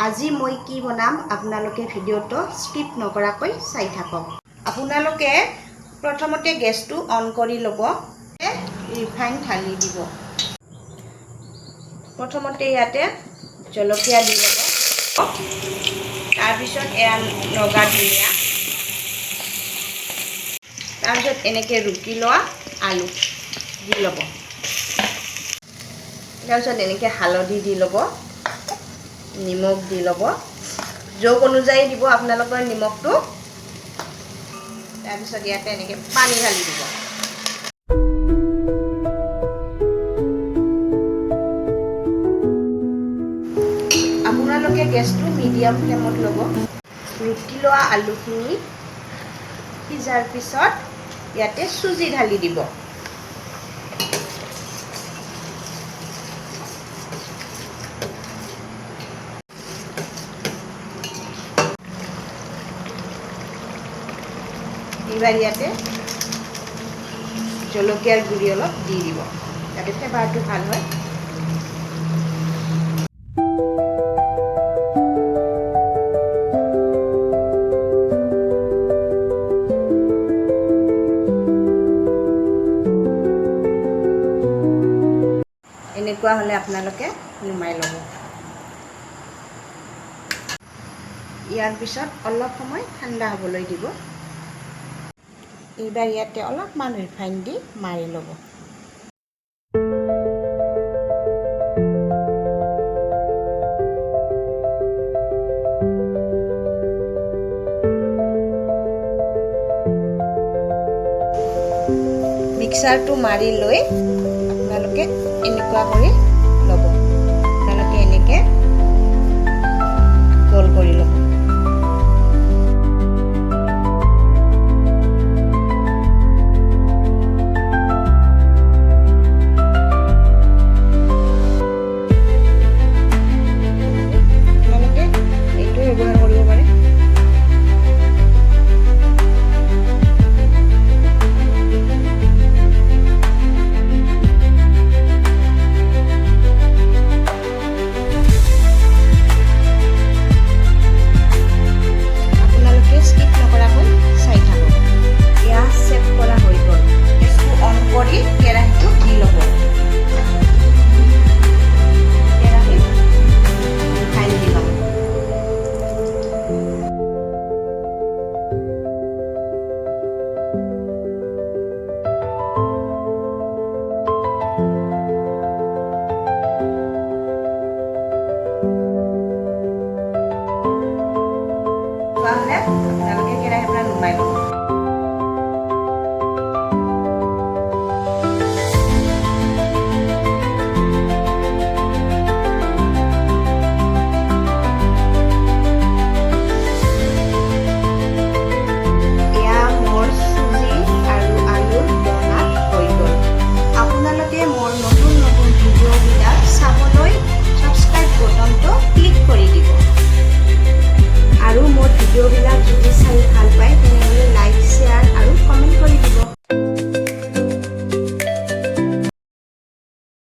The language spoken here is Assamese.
আজি মই কি বনাম আপোনালোকে ভিডিওটো স্কিপ নকৰাকৈ চাই থাকক। আপোনালোকে প্ৰথমতে গেছটো অন কৰি ল'ব, ৰিফাইন ঢালি দিব। প্ৰথমতে ইয়াতে জলকীয়া দি ল'ব, তাৰপিছত এয়া নগা ধনিয়া, তাৰপিছত এনেকৈ ৰুকি লোৱা আলু দি ল'ব, তাৰপিছত এনেকৈ হালধি দি ল'ব, নিমখ দি ল'ব, জোখ অনুযায়ী দিব আপোনালোকৰ নিমখটো। তাৰপিছত ইয়াতে এনেকৈ পানী ঢালি দিব। আপোনালোকে গেছটো মিডিয়াম ফ্লেমত ল'ব। ৰুকি লোৱা আলুখিনি সিজাৰ পিছত ইয়াতে চুজি ঢালি দিব। এইবাৰ ইয়াতে জলকীয়াৰ গুড়ি অলপ দি দিব, যাতে ফ্লেভাৰটো ভাল হয়। এনেকুৱা হ'লে আপোনালোকে নুমাই ল'ব। ইয়াৰ পিছত অলপ সময় ঠাণ্ডা হ'বলৈ দিব। এইবাৰ ইয়াতে অলপমান ৰিফাইন দি মাৰি ল'ব। মিক্সাৰটো মাৰি লৈ আপোনালোকে এনেকুৱা কৰি